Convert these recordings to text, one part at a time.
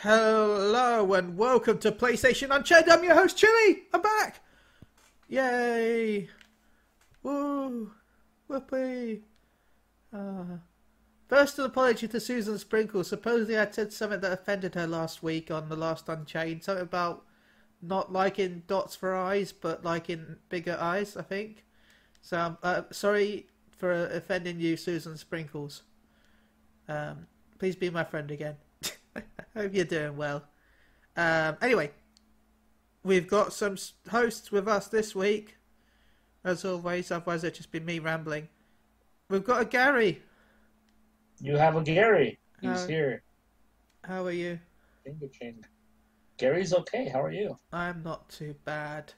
Hello and welcome to PlayStation Unchained. I'm your host, Chili. I'm back. Yay. Woo. Whoopee. First, an apology to Susan Sprinkle. Supposedly I said something that offended her last week on the last Unchained. Something about not liking dots for eyes, but liking bigger eyes, I think. So I'm sorry for offending you, Susan Sprinkles. Please be my friend again. Hope you're doing well. Anyway, we've got some hosts with us this week, as always. Otherwise, it'd just be me rambling. We've got a Gary. You have a Gary. He's here. How are you? King. Gary's okay. How are you? I'm not too bad.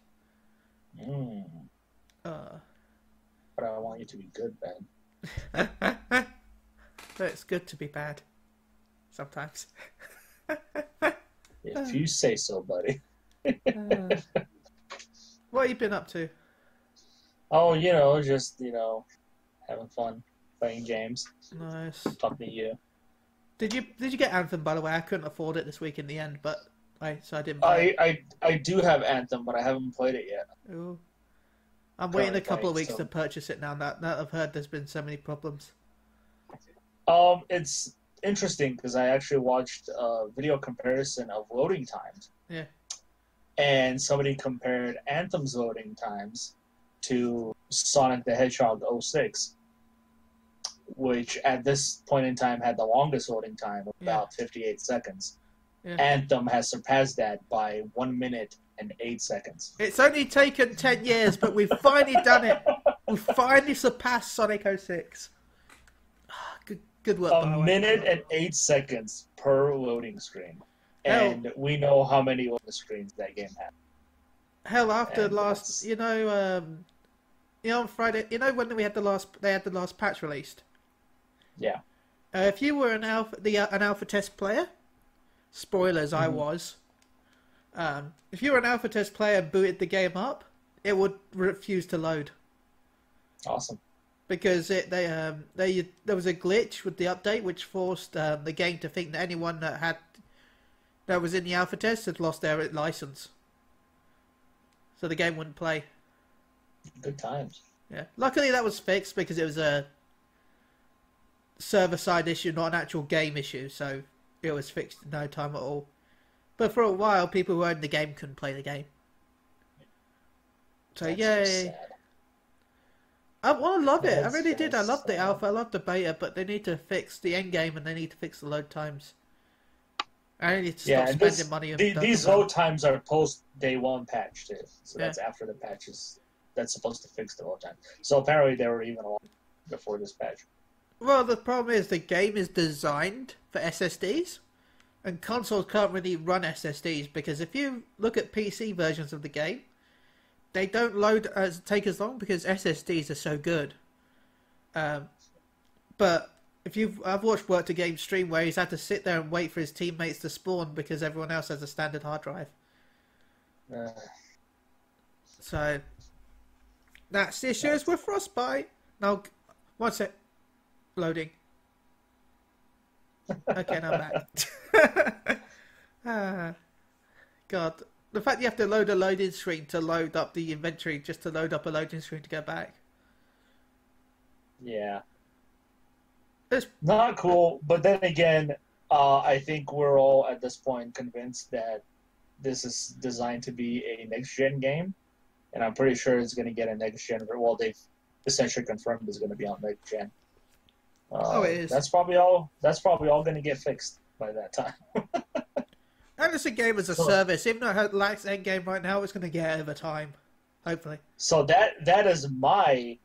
But I want you to be good, Ben. But it's good to be bad. Sometimes. If you say so, buddy. What have you been up to? Oh, just, having fun, playing games. Nice. Talking to you. Did you get Anthem, by the way? I couldn't afford it this week in the end, but I didn't buy it. I do have Anthem, but I haven't played it yet. Ooh. I'm waiting a couple of weeks to purchase it now that I've heard there's been so many problems. It's interesting because I actually watched a video comparison of loading times. Yeah. And somebody compared Anthem's loading times to Sonic the Hedgehog 06, which at this point in time had the longest loading time of about 58 seconds. Yeah. Anthem has surpassed that by 1 minute and 8 seconds. It's only taken 10 years, but we've finally done it. We've finally surpassed Sonic 06. Good work. A minute and 8 seconds per loading screen. And we know how many loading screens that game had. Hell, after last, on Friday, when they had the last patch released. Yeah. If you were an alpha test player, spoilers, I was. If you were an alpha test player and booted the game up, it would refuse to load. Awesome. Because there was a glitch with the update which forced the game to think that anyone that was in the alpha test had lost their license, so the game wouldn't play. Good times. Yeah. Luckily that was fixed because it was a server side issue, not an actual game issue, so it was fixed in no time at all. But for a while, people who owned the game couldn't play the game. So yay. So sad. I love it. I really did. I loved the alpha. I loved the beta, but they need to fix the end game and they need to fix the load times. I need to stop spending money on these load times are post day one patch too. So that's after the patches. That's supposed to fix the load time. So apparently they were even a lot before this patch. Well, the problem is the game is designed for SSDs, and consoles can't really run SSDs because if you look at PC versions of the game, they don't take as long because SSDs are so good. But I've watched Work to Game stream where he's had to sit there and wait for his teammates to spawn because everyone else has a standard hard drive. So that's the issues with Frostbite. Now, one sec. Loading. Okay, now I'm back. God. The fact you have to load a loading screen to load up the inventory just to load up a loading screen to go back. Yeah. It's not cool, but then again, I think we're all at this point convinced that this is designed to be a next-gen game, and I'm pretty sure it's going to get a next-gen. Well, they've essentially confirmed it's going to be on next-gen. It is. That's probably all going to get fixed by that time. And it's a game as a service. Even though it lacks end game right now, it's going to get it over time, hopefully. So that is my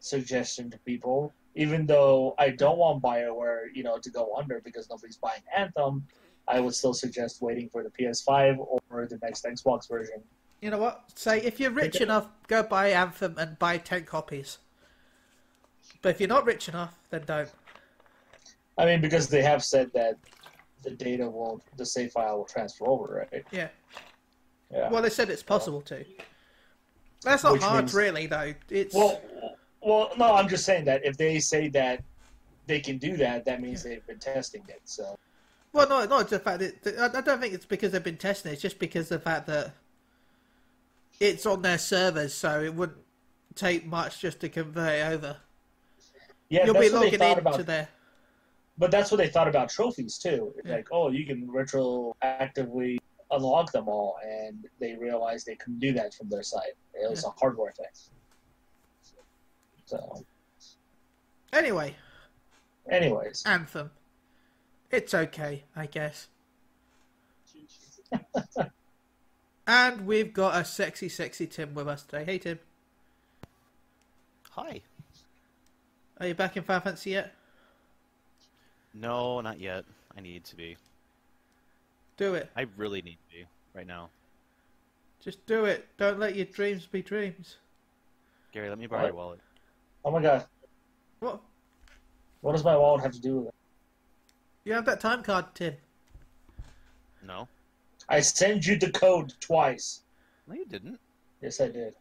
suggestion to people. Even though I don't want BioWare, to go under because nobody's buying Anthem, I would still suggest waiting for the PS5 or the next Xbox version. You know what? Say, if you're rich enough, go buy Anthem and buy 10 copies. But if you're not rich enough, then don't. I mean, because they have said that the save file will transfer over, right? Yeah. Well, they said it's possible to. That's not hard, really, though. It's Well, no, I'm just saying that if they say that they can do that, that means they've been testing it. So Well, not the fact that I don't think it's because they've been testing it. It's just because of the fact that it's on their servers, so it wouldn't take much just to convert it over. Yeah, You'll be that's what they logging thought into about. there. But that's what they thought about trophies too. It's Yeah. like, oh, you can retroactively unlock them all, and they realized they couldn't do that from their site. It was a hardware thing. So, Anyways, Anthem. It's okay, I guess. And we've got a sexy Tim with us today. Hey, Tim. Hi. Are you back in Final Fantasy yet? No, not yet. I need to be. Do it. I really need to be right now. Just do it. Don't let your dreams be dreams. Gary, let me borrow your wallet. oh my god, What? what does my wallet have to do with it? You have that time card, Tim. No. I sent you the code twice. No, you didn't. Yes, I did.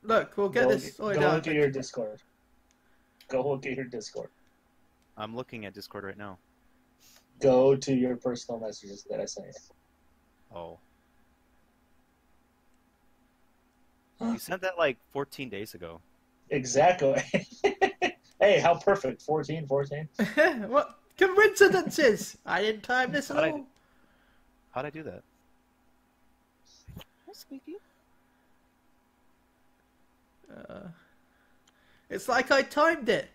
Look, we'll get this sorted Go out. look at your Discord. Go look at your Discord. I'm looking at Discord right now. Go to your personal messages that I sent you. Oh. You sent that like 14 days ago. Exactly. Hey, how perfect. 14. What coincidences? I didn't time this at all. How'd I do that? Hi, Squeaky. It's like I timed it.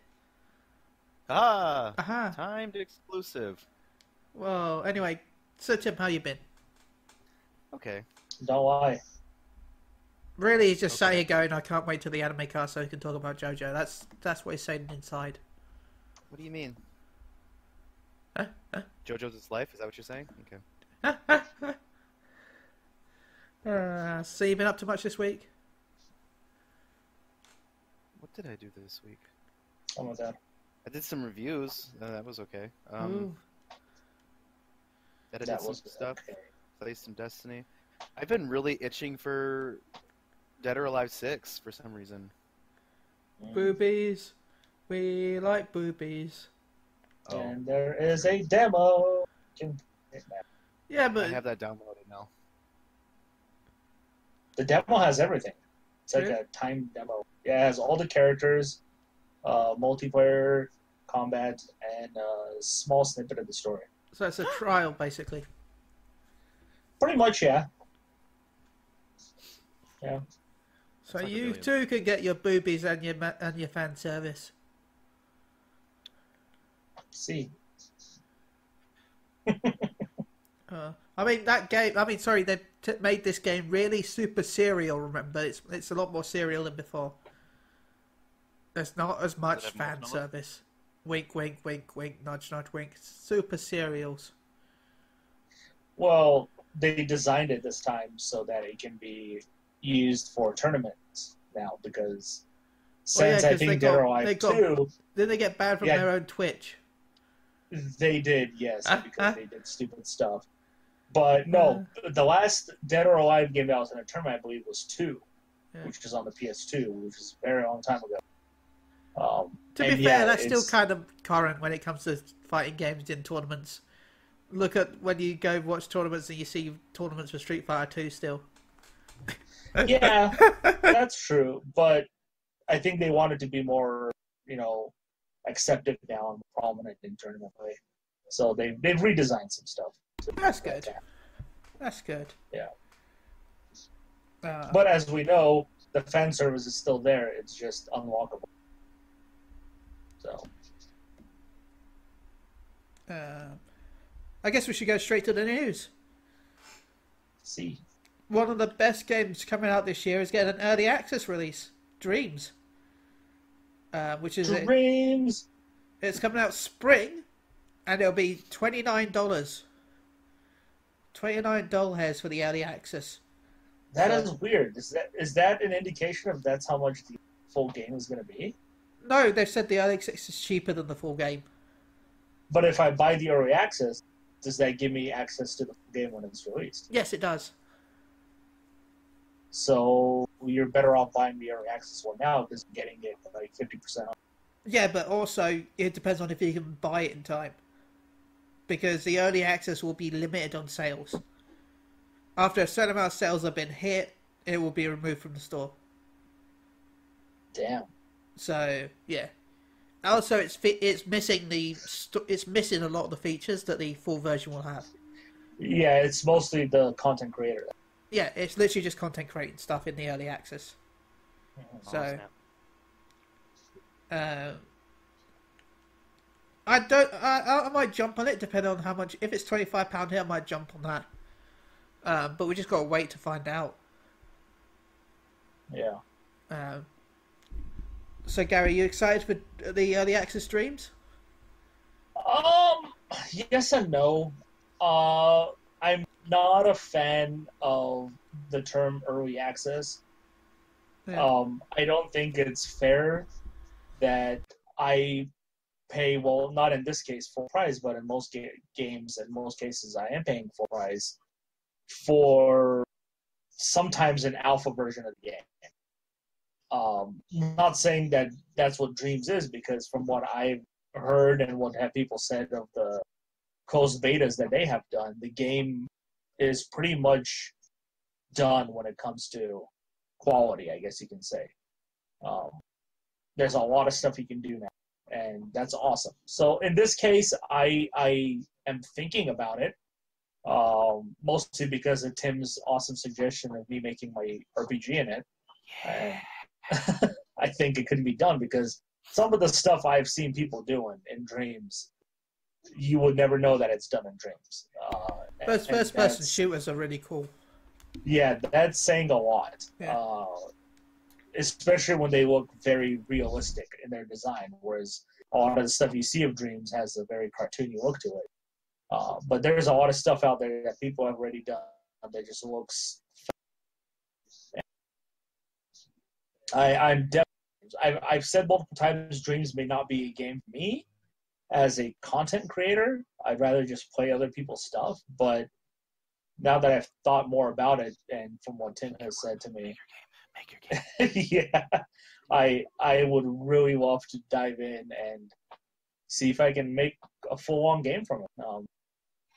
Ah! Aha. Timed exclusive. Well, anyway, so Tim, how you been? Okay. Don't lie. Really, he's just sat Okay. here going, I can't wait till the anime cast so he can talk about JoJo. That's what he's saying inside. What do you mean? Huh? JoJo's Its Life? Is that what you're saying? Okay. So you been up to much this week? What did I do this week? Oh my god. I did some reviews. That was okay. Ooh. Edited That some was stuff. okay. Played some Destiny. I've been really itching for Dead or Alive 6 for some reason. Boobies. We like boobies. Oh, And there is a demo. Yeah, I but have that downloaded now. The demo has everything. It's like Really? a timed demo. Yeah, it has all the characters, multiplayer, combat, and a small snippet of the story. so it's a trial basically. Pretty much, yeah. Yeah. So It's like a you billion. too can get your boobies and your fan service. See. I mean that game. I mean, sorry, they made this game really super serial. Remember, it's a lot more serial than before. There's not as much have fan marshmallow? service. Wink, wink, wink, wink, nudge, nudge, wink. Super serials. Well, they designed it this time so that it can be used for tournaments now because Well, yeah, since I 'cause they think got- Dead or Alive they got- 2, Then they get banned from Yeah. their own Twitch. they did, yes, because they did stupid stuff. But no, the last Dead or Alive game that was in a tournament, I believe, was 2, Yeah. which was on the PS2, which was a very long time ago. To be fair, that's still kind of current when it comes to fighting games in tournaments. Look at when you go watch tournaments and you see tournaments for Street Fighter 2 still. Yeah, that's true. But I think they wanted to be more, accepted now and prominent in tournament play. So they've redesigned some stuff. That's good. That's good. Yeah. Uh, But as we know, the fan service is still there. It's just unlockable. So I guess we should go straight to the news. see. One of the best games coming out this year is getting an early access release, Dreams. Which is Dreams. it's coming out spring, and it'll be $29. $29 for the early access. That is weird. Is that an indication of that's how much the full game is going to be? No, they've said the early access is cheaper than the full game. But if I buy the early access, does that give me access to the full game when it's released? Yes, it does. So you're better off buying the early access one now because getting it like 50% off. Yeah, but also it depends on if you can buy it in time. because the early access will be limited on sales. After a certain amount of sales have been hit, it will be removed from the store. Damn. So yeah. Also, it's missing it's missing a lot of the features that the full version will have. Yeah, it's mostly the content creator. Yeah, it's literally just content creating stuff in the early access. So, I might jump on it depending on how much. If it's £25 here, I might jump on that. But we just gotta wait to find out. Yeah. So Gary, you excited for the early access streams? Yes and no. I'm not a fan of the term early access. Yeah. I don't think it's fair that I pay, well, not in this case full price, but in most games, in most cases, I am paying full price for sometimes an alpha version of the game. Not saying that that's what Dreams is, because from what I've heard and what have people said of the closed betas that they have done, the game is pretty much done when it comes to quality, I guess you can say. There's a lot of stuff you can do now, and that's awesome. So in this case, I am thinking about it, mostly because of Tim's awesome suggestion of me making my RPG in it. And I think it could be done, because some of the stuff I've seen people doing in Dreams, you would never know that it's done in Dreams. First person shooters are really cool. Yeah, that's saying a lot. Yeah. Especially when they look very realistic in their design, whereas a lot of the stuff you see of Dreams has a very cartoony look to it. But there's a lot of stuff out there that people have already done that just looks. I've said multiple times, Dreams may not be a game for me as a content creator. I'd rather just play other people's stuff. But now that I've thought more about it, and from what Tim has said to me, make your game. Yeah, I would really love to dive in and see if I can make a full-on game from it.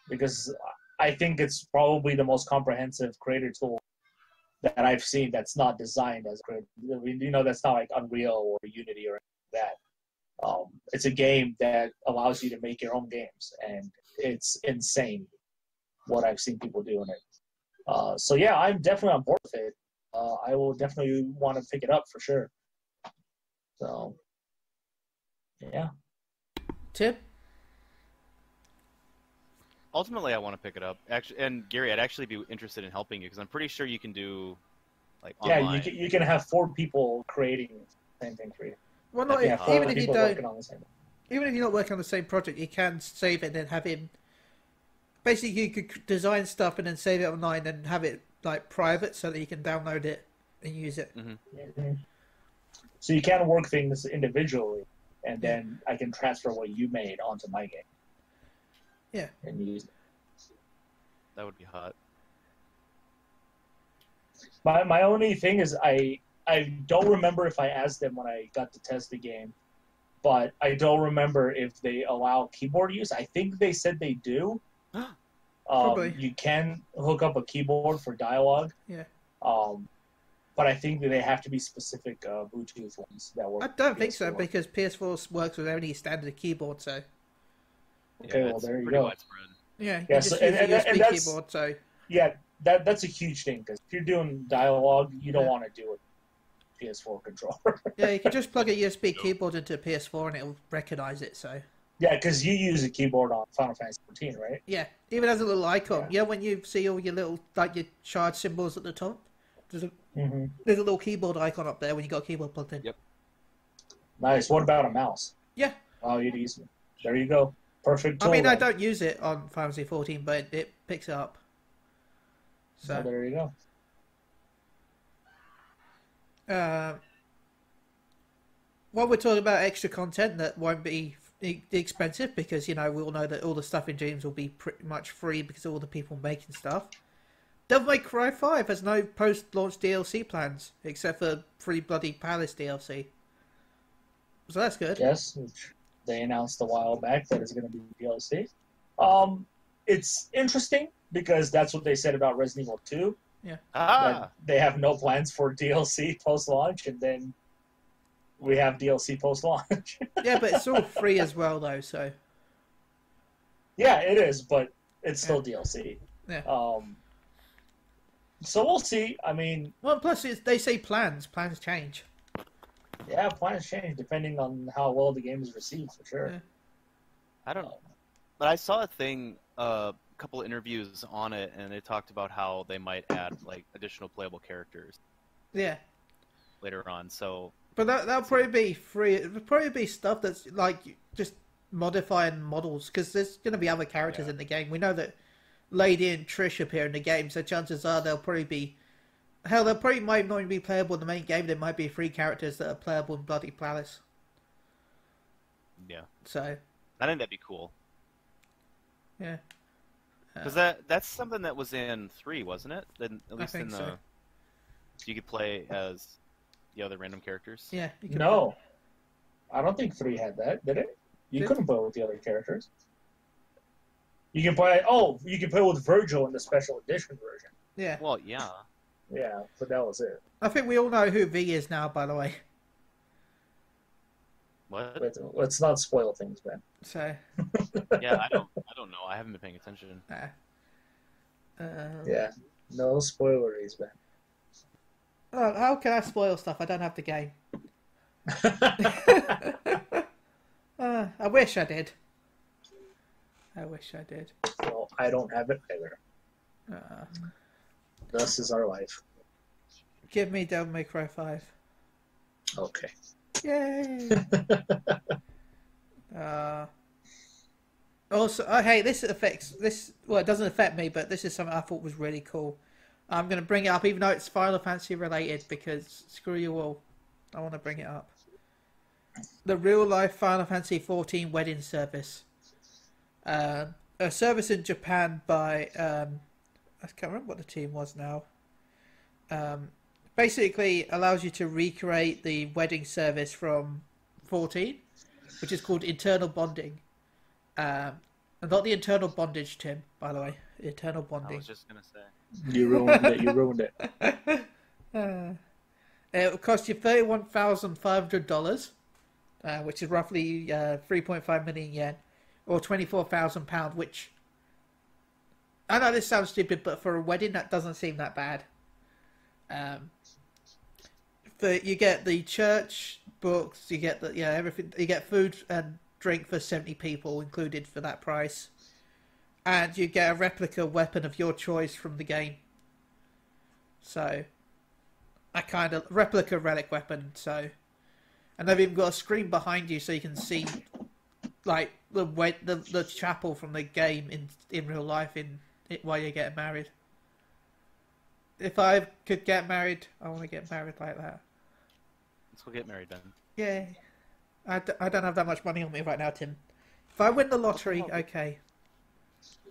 Because I think it's probably the most comprehensive creator tool that I've seen that's not designed as creative. I mean, that's not like Unreal or Unity or anything like that. It's a game that allows you to make your own games, and it's insane what I've seen people do in it. So yeah, I'm definitely on board with it. I will definitely want to pick it up for sure. So yeah. Tim? Ultimately, I want to pick it up. Actually, and Gary, I'd actually be interested in helping you, because I'm pretty sure you can do like online. Yeah, you can have 4 people creating the same thing for you. Well, not Yeah, even if you don't. Even if you're not working on the same project, you can save it and then have him. Basically, you could design stuff and then save it online and have it like private so that you can download it and use it. Mm-hmm. So you can work things individually, and then I can transfer what you made onto my game. Yeah. And use it. That would be hot. My only thing is I don't remember if I asked them when I got to test the game, but I don't remember if they allow keyboard use. I think they said they do. Probably. You can hook up a keyboard for dialogue. Yeah. But I think that they have to be specific Bluetooth ones that work. I don't think so, because PS4 works with only standard keyboard, so. Okay, well there you go. Widespread. Yeah, you Yes, just use a USB keyboard, so. Yeah, that's a huge thing, because if you're doing dialogue, you don't want to do a PS4 controller. Yeah, you can just plug a USB keyboard into a PS4 and it'll recognize it, so. Yeah, because you use a keyboard on Final Fantasy 14, right? Yeah, even as a little icon. Yeah, when you see all your little, like your shard symbols at the top, there's a little keyboard icon up there when you got a keyboard plugged in. Yep. Nice. What about a mouse? Yeah. Oh, you'd use it. There you go. Perfect tool. I mean, I don't use it on Final Fantasy 14, but it picks it up. So there you go. While we're talking about extra content that won't be expensive, because we all know that all the stuff in Dreams will be pretty much free because of all the people making stuff. Devil May Cry 5 has no post-launch DLC plans except for free Bloody Palace DLC. So that's good. Yes, which they announced a while back that it's going to be DLC. It's interesting because that's what they said about Resident Evil 2. Yeah. That they have no plans for DLC post-launch, and then we have DLC post-launch. Yeah, but it's all free as well, though. So. Yeah, it is, but it's still DLC. Yeah. So we'll see. I mean, well, plus they say plans change. Yeah, plans change depending on how well the game is received, for sure. Yeah. I don't know. But I saw a thing, a couple of interviews on it, and they talked about how they might add like additional playable characters. Yeah. Later on, so. But that'll probably be free. It'll probably be stuff that's like just modifying models, because there's going to be other characters in the game. We know that Lady and Trish appear in the game, so chances are they'll probably be. Hell, they probably might not even be playable in the main game. There might be free characters that are playable in Bloody Palace. Yeah. So. I think that'd be cool. Yeah. Because that's something that was in 3, wasn't it? Then at least in the. So. You could play as the other random characters. Yeah. No, I don't think 3 had that. Did it? You couldn't play with the other characters. You can play. Oh, you can play with Virgil in the special edition version. Yeah. Well, yeah. Yeah, but that was it. I think we all know who V is now, by the way. What? Let's not spoil things, man. So. Yeah, I don't know. I haven't been paying attention. Yeah, no spoileries, man. Oh, how can I spoil stuff? I don't have the game. I wish I did. Well, I don't have it either. Thus is our life. Give me Devil May Cry 5. Okay. Yay! Also, hey, this affects this. Well, it doesn't affect me, but this is something I thought was really cool. I'm going to bring it up, even though it's Final Fantasy related, because screw you all. I want to bring it up. The real life Final Fantasy 14 wedding service. A service in Japan by I can't remember what the team was now. Basically allows you to recreate the wedding service from 14, which is called internal bonding. And not the internal bondage, Tim, by the way. The internal bonding. I was just going to say. You ruined it. It will cost you $31,500, which is roughly 3.5 million yen, or £24,000, which... I know this sounds stupid, but for a wedding, that doesn't seem that bad. But you get the church books, you get the everything. You get food and drink for 70 people included for that price, and you get a replica weapon of your choice from the game. So, a kind of replica relic weapon. So, and they've even got a screen behind you so you can see, like the chapel from the game in real life while you're getting married. If I could get married, I want to get married like that. Let's go get married then. Yay. I don't have that much money on me right now, Tim. If I win the lottery, okay.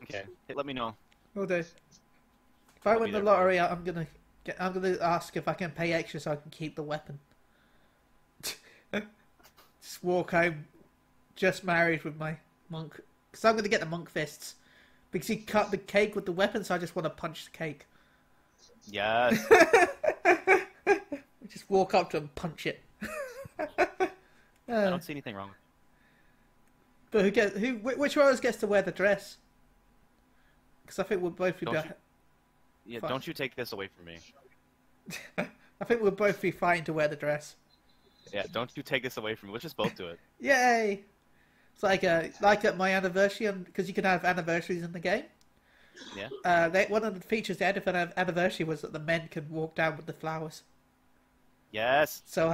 Okay. Hey, let me know. Will do. If I win the lottery, I'm gonna ask if I can pay extra so I can keep the weapon. Just walk home, just married with my monk. Because I'm gonna get the monk fists. Because he cut the cake with the weapon, so I just want to punch the cake. Yes. Just walk up to him and punch it. I don't see anything wrong with it. But which one of us gets to wear the dress? Because I think we'll both be... Don't you take this away from me. I think we'll both be fine to wear the dress. Yeah, don't you take this away from me. Let's just both do it. Yay! It's like at my anniversary, because you can have anniversaries in the game. Yeah. One of the features they had for an anniversary was that the men could walk down with the flowers. Yes. So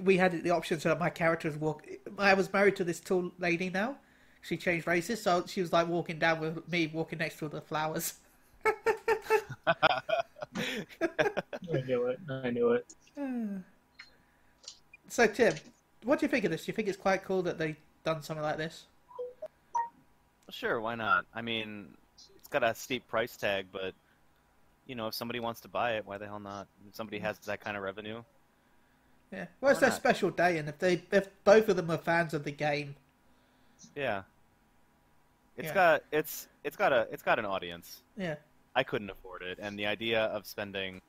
we had the option so that my characters walk. I was married to this tall lady now. She changed races, so she was like walking down with me, walking next to the flowers. I knew it. So Tim, what do you think of this? Do you think it's quite cool that they've done something like this? Sure, why not? I mean, it's got a steep price tag, but if somebody wants to buy it, why the hell not? If somebody has that kind of revenue. Yeah, well, it's their special day, and if both of them are fans of the game, yeah, It's got an audience. Yeah. I couldn't afford it, and the idea of spending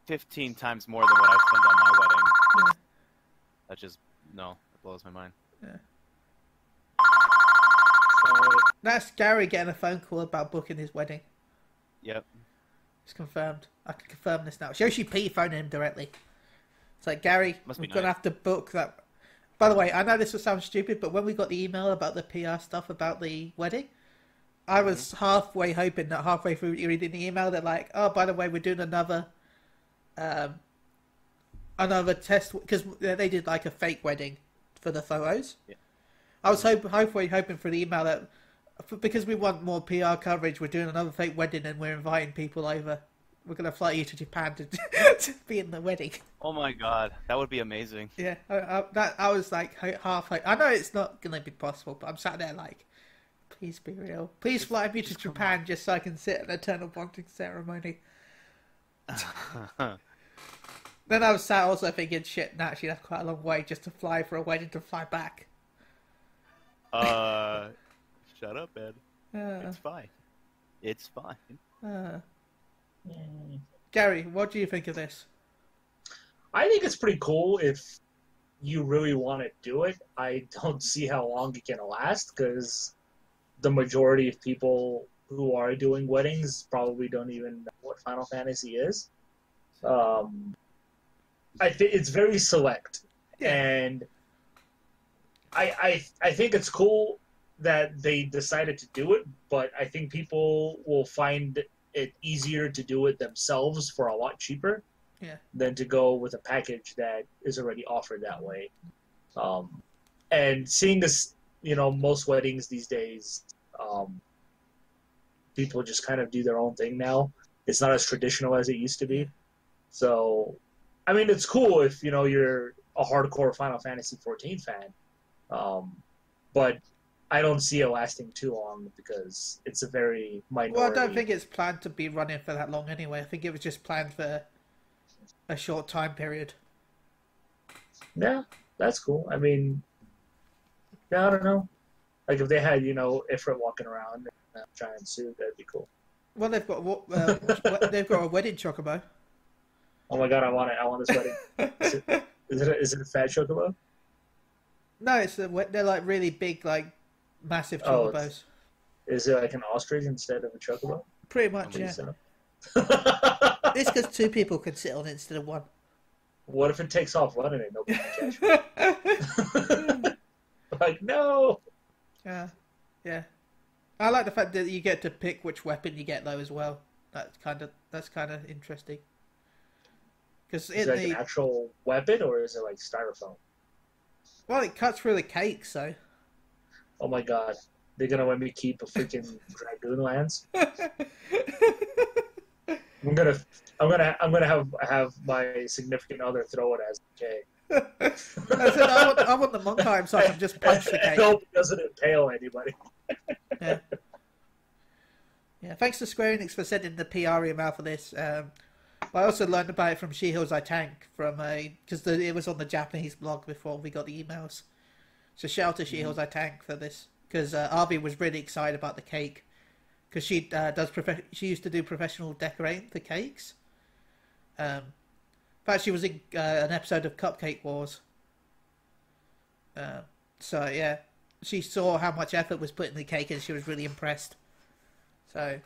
15 times more than what I spend on my wedding, that just it blows my mind. Yeah. That's Gary getting a phone call about booking his wedding. Yep. It's confirmed. I can confirm this now. Yoshi P phoning him directly. It's like, Gary, we're going to have to book that. By the way, I know this will sound stupid, but when we got the email about the PR stuff about the wedding, I was halfway hoping that halfway through reading the email that like, oh, by the way, we're doing another test, because they did like a fake wedding for the photos. Yeah. I was halfway hoping for the email that, because we want more PR coverage, we're doing another fake wedding and we're inviting people over. We're going to fly you to Japan to be in the wedding. Oh my god, that would be amazing. Yeah, I was like half. I know it's not going to be possible, but I'm sat there like, please be real. Please fly me to Japan just so I can sit at an eternal bonding ceremony. Then I was sat also thinking, shit, actually that's quite a long way just to fly for a wedding to fly back. Shut up, Ed. It's fine. It's fine. Gary, what do you think of this? I think it's pretty cool if you really want to do it. I don't see how long it can last, because the majority of people who are doing weddings probably don't even know what Final Fantasy is. I think it's very select, and I think it's cool that they decided to do it, but I think people will find it easier to do it themselves for a lot cheaper than to go with a package that is already offered that way. And seeing this, most weddings these days, people just kind of do their own thing now. It's not as traditional as it used to be. So, I mean, it's cool if, you're a hardcore Final Fantasy XIV fan. But I don't see it lasting too long because it's a very minority. Well, I don't think it's planned to be running for that long anyway. I think it was just planned for a short time period. Yeah, that's cool. I mean, yeah, I don't know. Like if they had, Ifrit walking around in a giant suit, that'd be cool. Well, they've got a wedding chocobo. Oh my god, I want it! I want this wedding. Is it a fat chocobo? No, they're like really big, like massive chocobos. Is it like an ostrich instead of a chocobo? Pretty much, yeah. So. It's because two people can sit on it instead of one. What if it takes off running and nobody can catch it? Like, no! Yeah. I like the fact that you get to pick which weapon you get, though, as well. That's kind of interesting. Is it like an actual weapon, or is it like styrofoam? Well, it cuts through the cake, so... Oh my god. They're gonna let me keep a freaking Dragoon Lance? I'm gonna have my significant other throw it as a K. I want the monk arm so I can just punch the cake. I hope it doesn't impale anybody. Yeah. Thanks to Square Enix for sending the PR email for this. I also learned about it from She-Hills I Tank because it was on the Japanese blog before we got the emails. So shout out to She-Hills I Tank for this, because Arby was really excited about the cake, because she used to do professional decorating for cakes. In fact, she was in an episode of Cupcake Wars. So yeah, she saw how much effort was put in the cake, and she was really impressed. So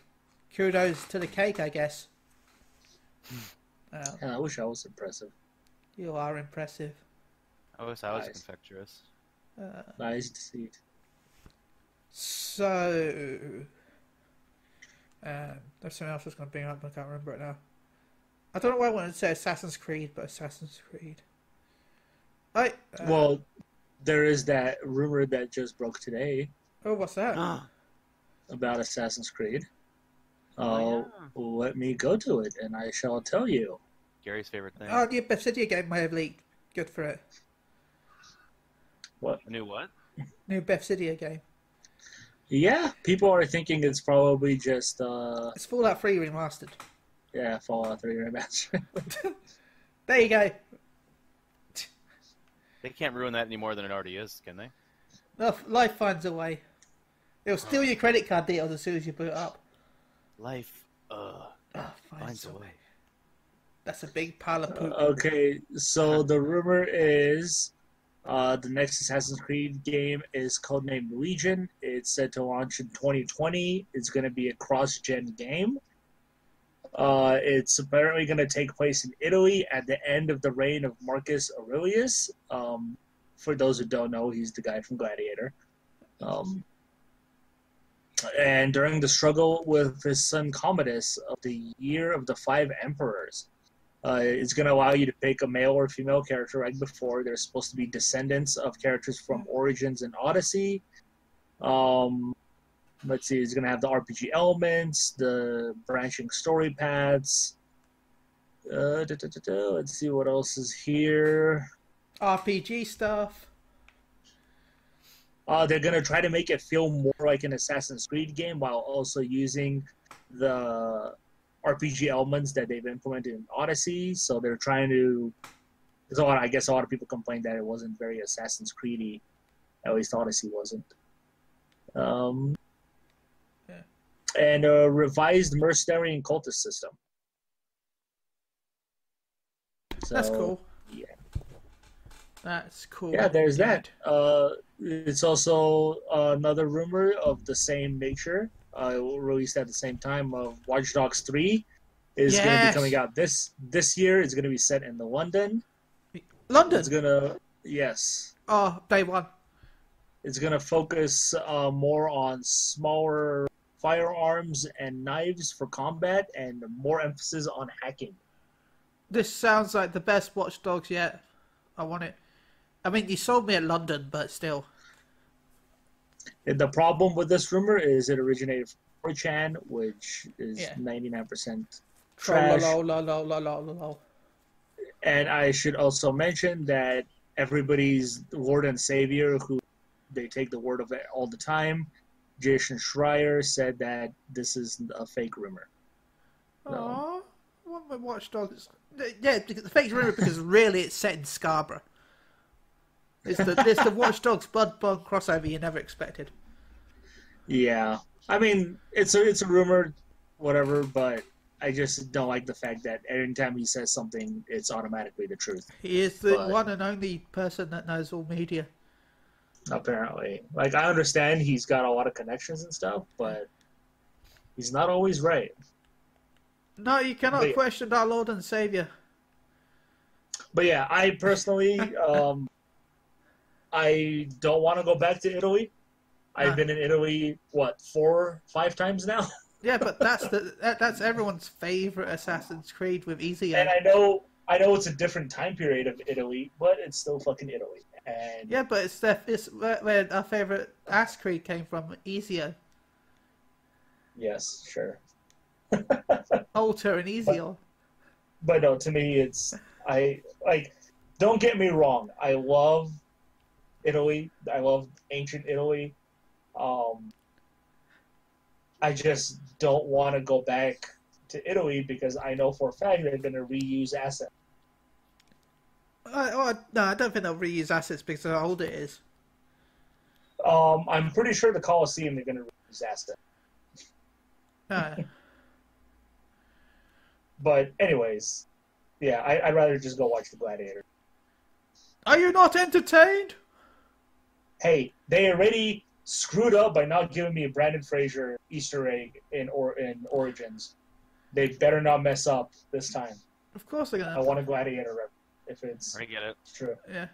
kudos to the cake, I guess. I wish I was impressive. You are impressive. I wish I was confecturous. Nice to see it. So, there's something else I was going to bring up, but I can't remember it now. I don't know why I wanted to say Assassin's Creed, but Assassin's Creed. Well, there is that rumor that just broke today. Oh, what's that? About Assassin's Creed. Let me go to it, and I shall tell you. Gary's favorite thing. Oh, the Bethesda game may have leaked. Good for it. What? A new what? New Bethesda game. Yeah, people are thinking it's probably just... It's Fallout 3 remastered. Yeah, Fallout 3 remastered. There you go. They can't ruin that any more than it already is, can they? Well, life finds a way. It'll steal your credit card details as soon as you boot up. Life finds a way. That's a big pile of poop. Okay, so the rumor is the next Assassin's Creed game is codenamed Legion. It's set to launch in 2020. It's going to be a cross-gen game. It's apparently going to take place in Italy at the end of the reign of Marcus Aurelius. For those who don't know, he's the guy from Gladiator. And during the struggle with his son Commodus of the Year of the Five Emperors. It's going to allow you to pick a male or female character right before. They're supposed to be descendants of characters from Origins and Odyssey. Let's see, it's going to have the RPG elements, the branching story paths. Let's see what else is here. RPG stuff. They're going to try to make it feel more like an Assassin's Creed game while also using the RPG elements that they've implemented in Odyssey. So they're trying to... I guess a lot of people complained that it wasn't very Assassin's Creed-y. At least Odyssey wasn't. And a revised mercenary and cultist system. So, that's cool. Yeah. That's cool. Yeah, there's that. It's also another rumor of the same nature. Released at the same time of Watch Dogs 3 is going to be coming out this year. It's going to be set in London. London? It's going to... Yes. Oh, day one. It's going to focus more on smaller firearms and knives for combat and more emphasis on hacking. This sounds like the best Watch Dogs yet. I want it. I mean, you sold me at London, but still. And the problem with this rumor is it originated from 4chan, which is 99% trash. And I should also mention that everybody's Lord and Savior, who they take the word of it all the time, Jason Schreier, said that this is a fake rumor. Aww, what my Watch Dogs? Yeah, the fake rumor because really it's set in Scarborough. It's the Watch Dogs Blood Bond crossover you never expected. Yeah, I mean it's a rumor, whatever, but I just don't like the fact that anytime he says something, it's automatically the truth. He is the one and only person that knows all media. Apparently, like I understand he's got a lot of connections and stuff, but he's not always right. No, you cannot question our Lord and Savior. But yeah, I personally. I don't want to go back to Italy. I've been in Italy, 4, 5 times now? Yeah, but that's everyone's favorite Assassin's Creed with Ezio. And I know it's a different time period of Italy, but it's still fucking Italy. And yeah, but it's where our favorite Ass Creed came from, Ezio. Yes, sure. Alter and Ezio. But no, to me, don't get me wrong. I love Italy. I love ancient Italy. I just don't want to go back to Italy because I know for a fact they're going to reuse assets. No, I don't think they'll reuse assets because of how old it is. I'm pretty sure the Colosseum they're going to reuse assets. But anyways, yeah, I'd rather just go watch the Gladiator. Are you not entertained? Hey, they already screwed up by not giving me a Brandon Fraser Easter egg in Origins. They better not mess up this time. Of course they're gonna. I want a Gladiator rep if it's I get it. True. Yeah.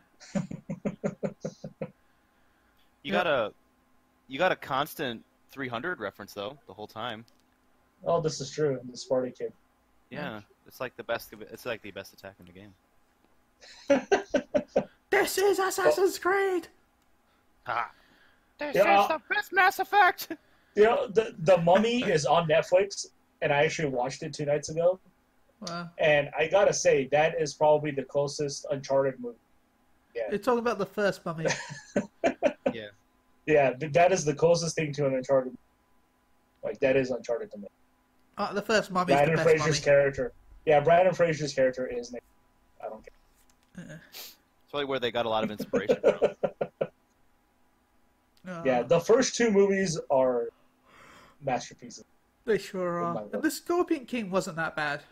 You got a constant 300 reference though the whole time. Oh, this is true. The Sparty kid. Yeah, it's like the best. It's like the best attack in the game. This is Assassin's Creed. This is the best Mass Effect. You know, the Mummy is on Netflix, and I actually watched it 2 nights ago. Wow. And I gotta say, that is probably the closest Uncharted movie. Yeah. You're talking about the first Mummy. Yeah. Yeah, that is the closest thing to an Uncharted. Like that is Uncharted to me. The first Mummy. Brandon is the best Fraser's Mummy. character. Yeah, Brandon Fraser's character is. I don't care. It's probably where they got a lot of inspiration from. Yeah, the first two movies are masterpieces. They sure are. And the Scorpion King wasn't that bad.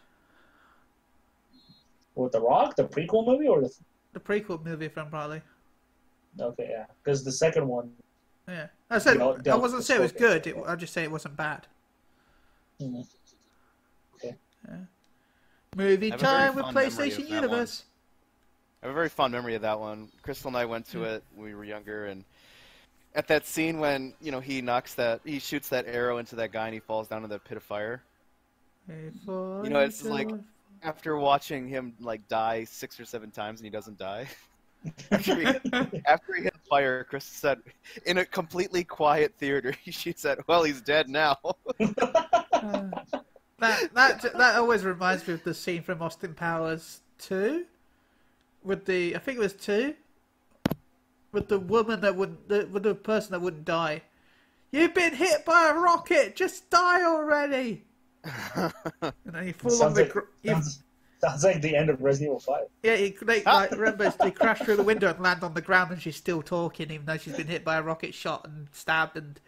With The Rock, the prequel movie, or the prequel movie from Bradley? Okay, yeah, because the second one. Yeah, I said I wasn't saying it was good. I just say it wasn't bad. Mm-hmm. Okay. Yeah. Movie time with PlayStation Universe. I have a very fond memory of that one. Crystal and I went to it when we were younger, and at that scene when he shoots that arrow into that guy and he falls down in that pit of fire. It's like after watching him like die 6 or 7 times and he doesn't die. after he hit fire, Chris said in a completely quiet theater, he said, "Well, he's dead now." That always reminds me of the scene from Austin Powers 2 with I think it was 2. With the woman with the person that wouldn't die. You've been hit by a rocket. Just die already. And then you fall on the ground. Sounds like the end of Resident Evil 5. Yeah, remember they crash through the window and land on the ground, and she's still talking, even though she's been hit by a rocket shot and stabbed. And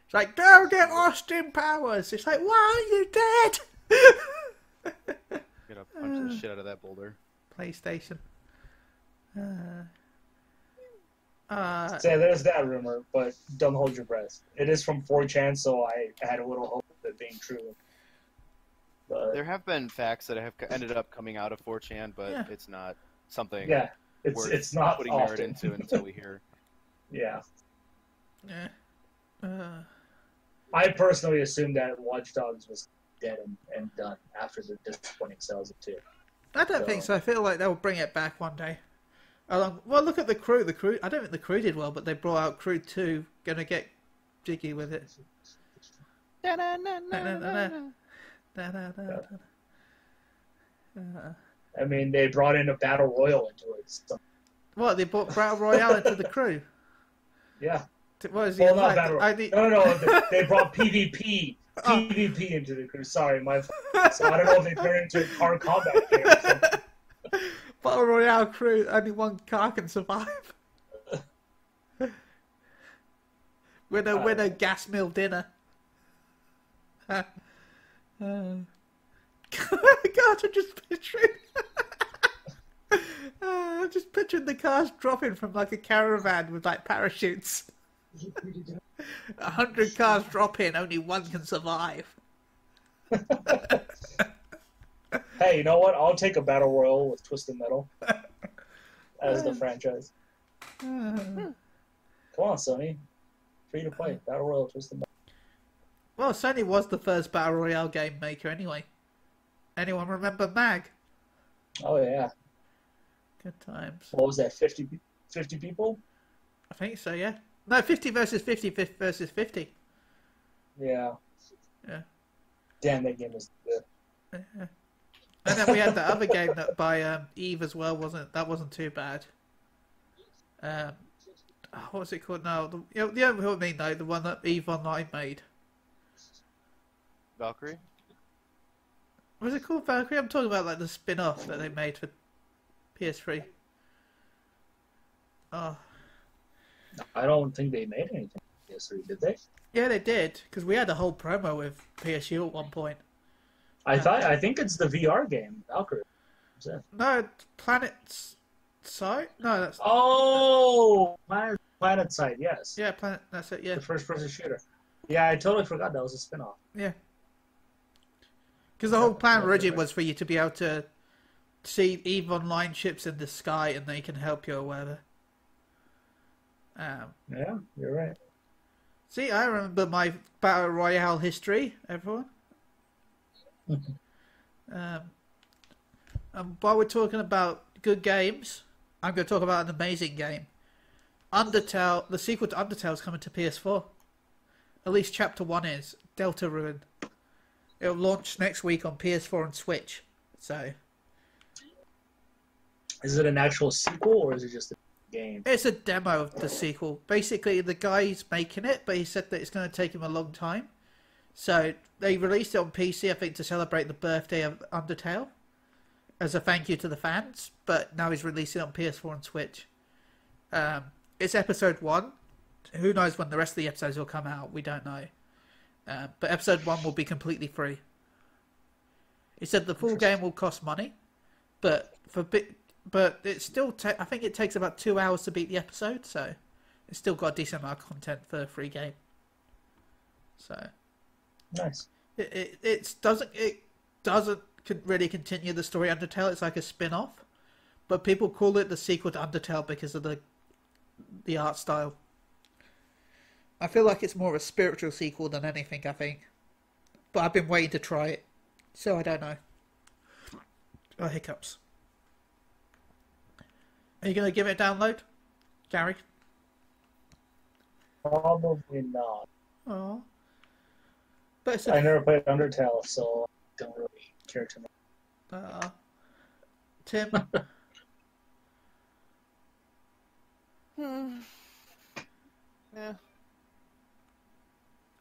it's like, go get Austin Powers. It's like, why are you dead? Gonna punch the shit out of that boulder. PlayStation. So yeah, there's that rumor, but don't hold your breath. It is from 4chan, so I had a little hope of it being true. But there have been facts that have ended up coming out of 4chan, but it's not something. Yeah, it's not putting often. merit into until we hear. Yeah. Yeah. I personally assumed that Watch Dogs was dead and done after the disappointing sales of 2. I don't think so. I feel like they'll bring it back one day. Well, look at the Crew. The Crew. I don't think the Crew did well, but they brought out Crew 2. Gonna get jiggy with it. I mean, they brought in a battle royal into it. So. What? They brought battle royale into the Crew? Yeah. What is well, not battle. No. They brought PvP. PvP into the Crew. Sorry, so I don't know if they turned into a car combat game or something. Battle Royale Crew, only one car can survive. With a gas mill dinner. God, I'm just picturing. I'm just picturing the cars dropping from like a caravan with like parachutes. 100 cars drop in, only one can survive. Hey, you know what? I'll take a battle royal with Twisted Metal as the franchise. Come on, Sony. Free to play. Battle royal, Twisted Metal. Well, Sony was the first battle royale game maker anyway. Anyone remember MAG? Oh, yeah. Good times. What was that, 50 people? I think so, yeah. No, 50 versus 50, 50 versus 50. Yeah. Yeah. Damn, that game was good. Yeah. And then we had the other game that by Eve as well. Wasn't too bad. What was it called now? The other one, though, the one that Eve Online made. Valkyrie? Was it called Valkyrie? I'm talking about like the spin-off that they made for PS3. Oh. I don't think they made anything for PS3, did they? Yeah, they did, because we had a whole promo with PSU at one point. I think it's the VR game, Valkyrie. No, Planet's Side? No, that's... Oh! Planet Side, yes. Yeah, Planet, that's it, yeah. The first-person shooter. Yeah, I totally forgot that was a spin-off. Yeah. Because the whole plan originally was for you to be able to see EVE Online ships in the sky and they can help you or whatever. Yeah, you're right. See, I remember my Battle Royale history, everyone. While we're talking about good games, I'm going to talk about an amazing game. Undertale, the sequel to Undertale is coming to PS4. At least Chapter 1 is. Deltarune. It'll launch next week on PS4 and Switch. So, is it an actual sequel or is it just a game? It's a demo of the sequel. Basically, the guy's making it, but he said that it's going to take him a long time. So they released it on PC, I think, to celebrate the birthday of Undertale as a thank you to the fans. But now he's releasing it on PS4 and Switch. It's episode 1. Who knows when the rest of the episodes will come out? We don't know. But episode 1 will be completely free. He said the full game will cost money, but it's still. I think it takes about 2 hours to beat the episode, so it's still got a decent amount of content for a free game. So nice. It doesn't really continue the story Undertale. It's like a spin-off, but people call it the sequel to Undertale because of the art style. I feel like it's more of a spiritual sequel than anything, I think. But I've been waiting to try it, so I don't know. Oh, hiccups. Are you going to give it a download, Gary? Probably not. Oh. But I never played Undertale, so I don't really care too much. Tim? Yeah.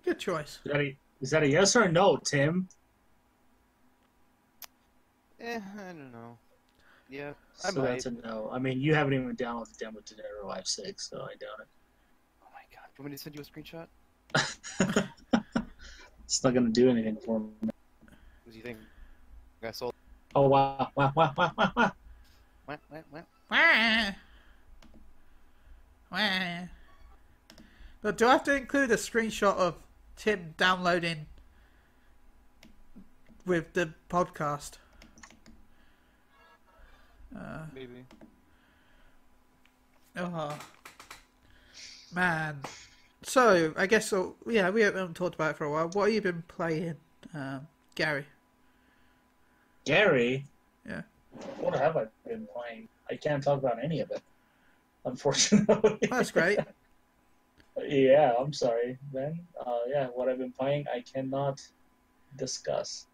Good choice. Is that a yes or a no, Tim? I don't know. Yeah, So that's a no. I mean, you haven't even downloaded the demo to Dead or Alive 6, so I doubt it. Oh my god. Do you want me to send you a screenshot? It's not going to do anything for me. What do you think? I sold. Oh, wow. What? Wah. Wah. But do I have to include a screenshot of Tim downloading with the podcast? Maybe. Oh, man. So, I guess, yeah, we haven't talked about it for a while. What have you been playing, Gary? Gary? Yeah. What have I been playing? I can't talk about any of it, unfortunately. That's great. Yeah, I'm sorry, Ben. Yeah, what I've been playing, I cannot discuss.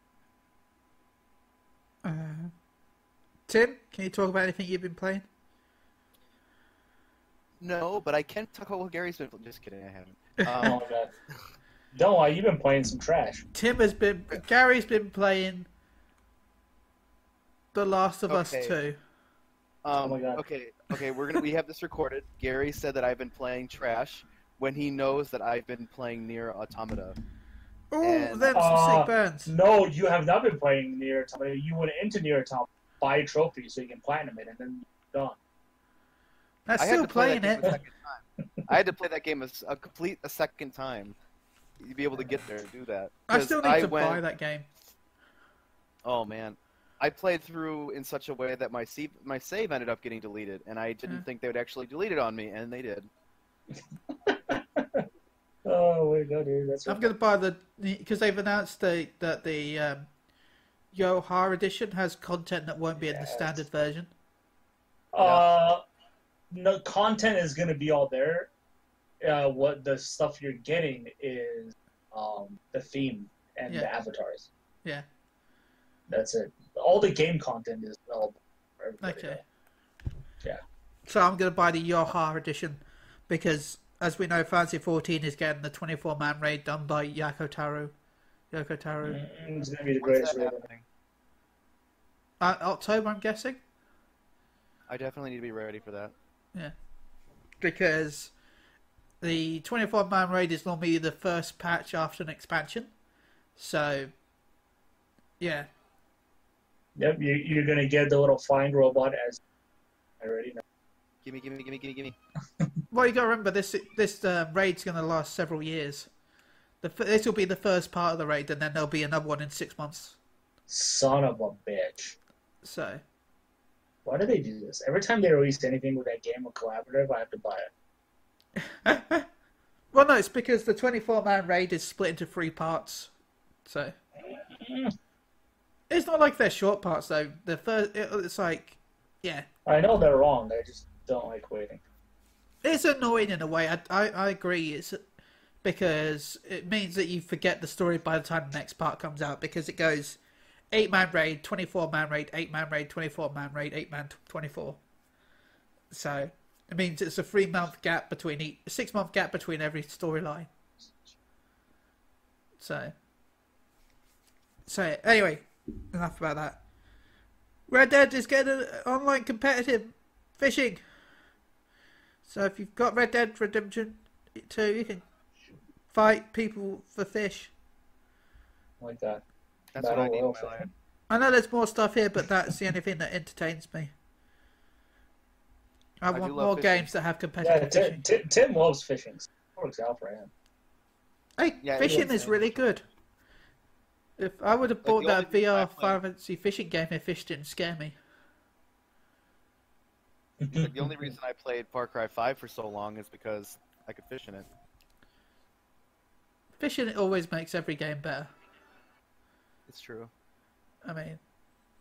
Tim, can you talk about anything you've been playing? No, but I can talk about what Gary's been. Just kidding, I haven't. Oh, God. Don't lie, you've been playing some trash. Gary's been playing The Last of Us 2. Oh my God. Okay, we have this recorded. Gary said that I've been playing trash when he knows that I've been playing Nier Automata. Oh, them some sick burns. No, you have not been playing Nier Automata. You went into Nier Automata, buy a trophy so you can platinum it, and then you're done. I'm still playing it. I had to play that game a second time. You'd be able to get there and do that. I still need to buy that game. Oh man, I played through in such a way that my save ended up getting deleted, and I didn't think they would actually delete it on me, and they did. Oh my God, dude, that's. I'm gonna buy because they've announced that the Yohara edition has content that won't be in the standard version. No, content is gonna be all there. What the stuff you're getting is the theme and the avatars. Yeah. That's it. All the game content is available for everybody. Okay. Yeah. So I'm going to buy the Yohara edition because, as we know, Fantasy 14 is getting the 24-man raid done by Yoko Taro. It's going to be the greatest raid. October, I'm guessing? I definitely need to be ready for that. Yeah. Because the 24-man raid is normally the first patch after an expansion. So, yeah. Yep, you're going to get the little flying robot as I already know. Gimme. Well, you got to remember, this raid's going to last several years. This will be the first part of the raid, and then there'll be another one in 6 months. Son of a bitch. So. Why do they do this? Every time they release anything with that game or collaborative, I have to buy it. Well, no, it's because the 24-man raid is split into 3 parts. So. It's not like they're short parts, though. It's like, yeah. I know they're wrong. I just don't like waiting. It's annoying in a way. I agree. It's because it means that you forget the story by the time the next part comes out, because it goes 8-man raid, 24-man raid, 8-man raid, 24-man raid, 8-man 24. So it means it's a 3-month gap between 6-month gap between every storyline. So anyway, enough about that. Red Dead is getting an online competitive fishing. So if you've got Red Dead Redemption too. You can fight people for fish. Like that. That's what I need in Royale my fishing. life. I know there's more stuff here, but that's the only thing that entertains me. I do want love more fishing. games that have Yeah, competitive fishing. Tim loves fishing. It works out for him. Hey, Yeah, it fishing is. is really good. If I would have bought the only that reason I VR play- Final Fantasy fishing game if fish didn't scare me. Like, the only reason I played Far Cry 5 for so long is because I could fish in it. Fishing always makes every game better. It's true. I mean,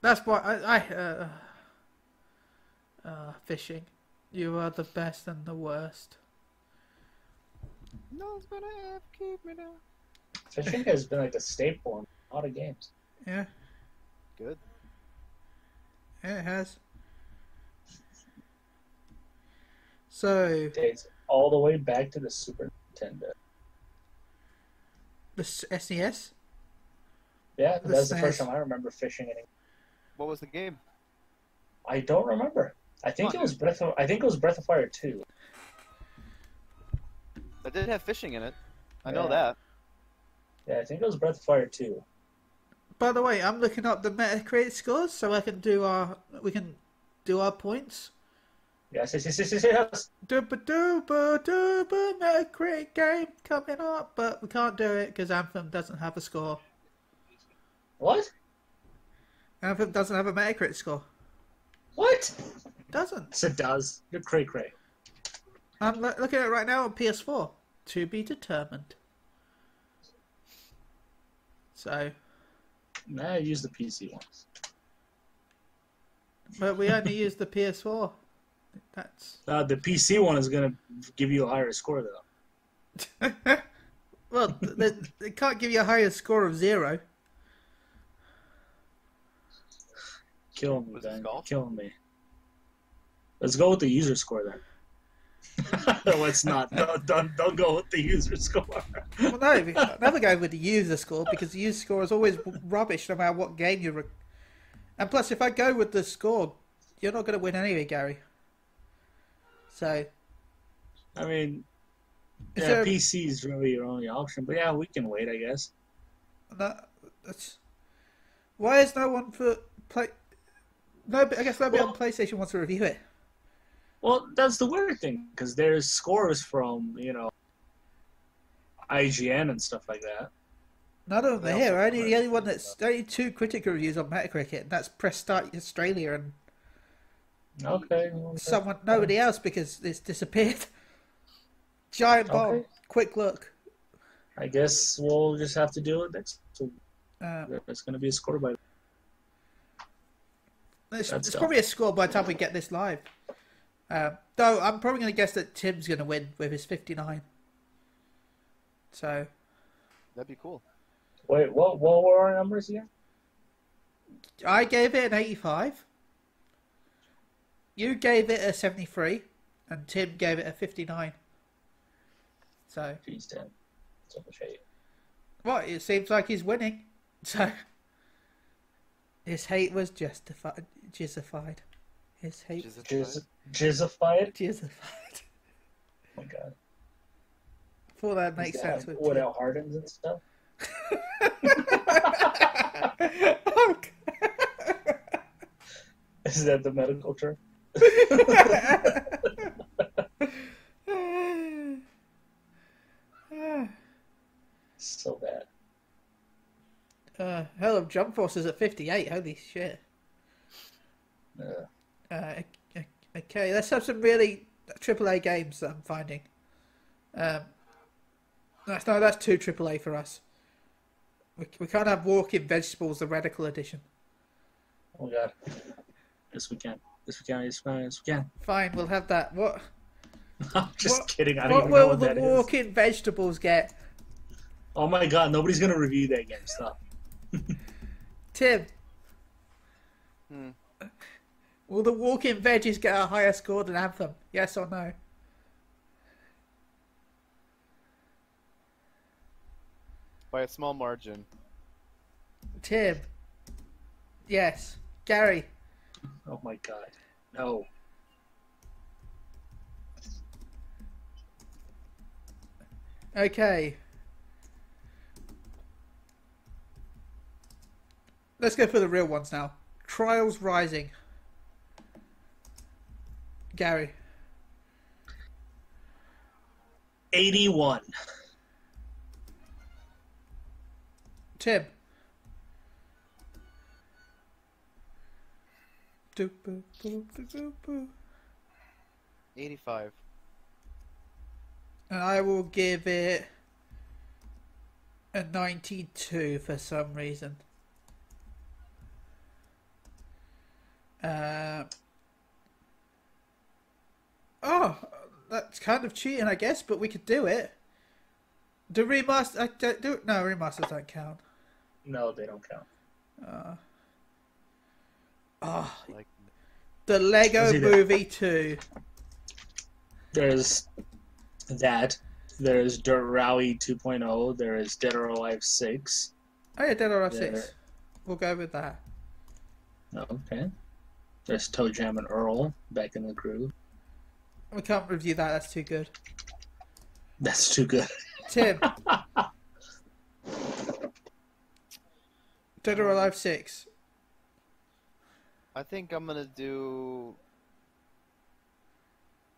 that's why fishing. You are the best and the worst. No one's gonna have to keep me down. Fishing has been like a staple in a lot of games. Yeah, Good. yeah, it has. So, Dates all the way back to the Super Nintendo. the SNES? Yeah, The that's the first SNES. time I remember fishing anything. What was the game? I don't remember. I think Come it on, was Breath of Fire 2. It did have fishing in it. I Yeah. know that. Yeah, I think it was Breath of Fire 2. By the way, I'm looking up the Metacritic scores so we can do our points. Yes. Dooba dooba dooba Metacritic game coming up, but we can't do it because Anthem doesn't have a score. What? Anthem doesn't have a Metacritic score. What? Doesn't. Yes, it does. You're cray-cray. I'm looking at it right now on PS4. To be determined. So, Nah, I use the PC ones. but we only use the PS4. That's The PC one is going to give you a higher score, though. well, they can't give you a higher score of 0. Killing me, Was it Ben. golf? Killing me. Let's go with the user score, then. No, let's not. No, don't go with the user score. Well, no, never go with the user score because the user score is always rubbish no matter what game you're. And plus, if I go with the score, you're not going to win anyway, Gary. So, I mean, is yeah, there? PC is really your only option. But yeah, we can wait, I guess. No, that's, why is no one for play? No, but I guess nobody on PlayStation wants to review it. Well, that's the weird thing, because there's scores from, IGN and stuff like that. None of them They are here. also Only the only one comment that's only 2 critical reviews on Metacritic, and that's Press Start Australia and Okay. nobody else because it's disappeared. Giant bomb. Okay. Quick look. I guess we'll just have to do it next. So Um, it's going to be a score by. It's That's probably a score by the time we get this live. Though I'm probably going to guess that Tim's going to win with his 59. So That'd be cool. Wait, what were our numbers again? I gave it an 85. You gave it a 73, and Tim gave it a 59. So Jeez, Tim. So much hate. well, it seems like he's winning. So his hate was justified. Jizzified. His hate was Jizzify it? jizzified. Oh my god. I thought that makes Is sense that with what Tim. it hardens and stuff? Okay. Is that the medical term? So bad. Hell of Jump Force is at 58. Holy shit. Okay, let's have some really AAA games that I'm finding. That's 2 AAA for us. We can't have Walking Vegetables, the Radical Edition. Oh my god. Yes, we can. Yes, we can. Yes, we can. Yes, we can. Fine, we'll have that. What I'm just What- kidding. I don't what even know will what the that is. Walking Vegetables get? Oh my god, nobody's gonna review that game. Stop. Tim, Hmm. will the Walking Veggies get a higher score than Anthem? Yes or no? By a small margin. Tim. Yes. Gary. Oh my god. No. Okay. Let's go for the real ones now. Trials Rising. Gary. 81. Tim. 85. And I will give it a 92 for some reason. Oh, that's kind of cheating, I guess, but we could do it. The remaster, no, remasters don't count. No, they don't count. Like, The Lego See that? Movie 2. There's that. There's Dirt Rally 2.0. There is Dead or Alive 6. Oh yeah, Dead or Alive There. 6. We'll go with that. Okay. There's Toe Jam and Earl back in the groove. We can't review that, that's too good. That's too good. Tim. Dead or Alive 6. I think I'm gonna do.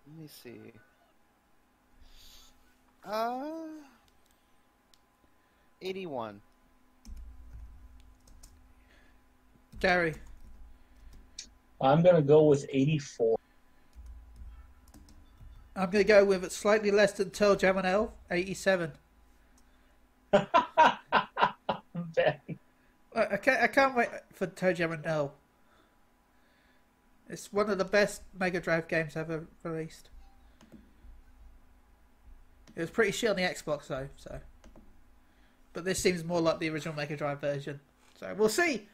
Let me see. 81. Gary. I'm gonna go with 84. I'm going to go with it slightly less than Toe Jam and L, 87. Ben. I can't wait for Toe Jam and L. It's one of the best Mega Drive games ever released. It was pretty shit on the Xbox though, so. But this seems more like the original Mega Drive version. So we'll see.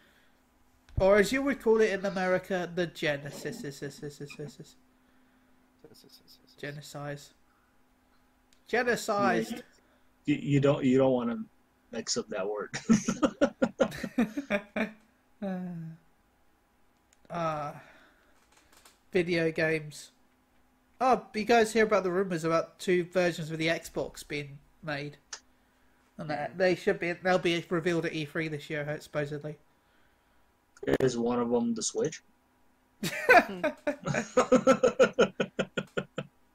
Or as you would call it in America, the Genesis. Genocide. Genocided. You don't want to mix up that word. Video games. Oh, you guys hear about the rumors about 2 versions of the Xbox being made, and that they'll be revealed at E3 this year, supposedly. Is one of them the Switch?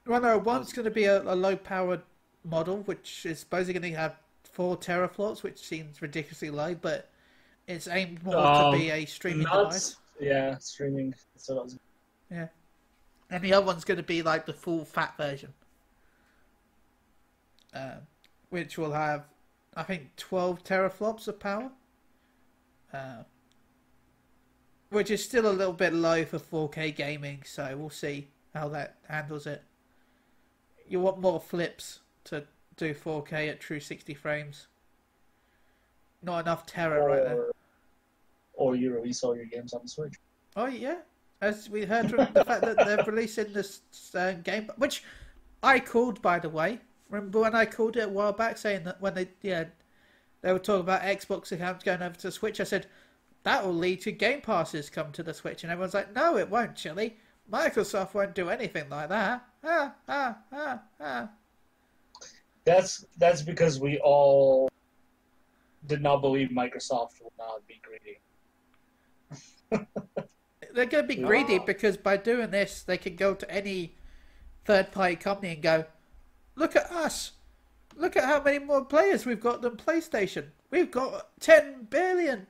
Well, no, one's going to be a low-powered model, which is supposedly going to have 4 teraflops, which seems ridiculously low, but it's aimed more to be a streaming device. Yeah, streaming. So that was... Yeah. And the other one's going to be like the full fat version. Which will have, I think, 12 teraflops of power. Which is still a little bit low for 4K gaming, so we'll see how that handles it. You want more flips to do 4K at true 60 frames. Not enough terror right now. Or you release all your games on the Switch. Oh yeah, as we heard from the fact that they're releasing this game, which I called, by the way. Remember when I called it a while back, saying that when they were talking about Xbox accounts going over to the Switch, I said that will lead to Game Passes come to the Switch, and everyone's like, no, it won't, Chili. Microsoft won't do anything like that. That's because we all did not believe Microsoft would not be greedy. They're going to be greedy because by doing this, they can go to any third-party company and go, look at us. Look at how many more players we've got than PlayStation. We've got 10 billion.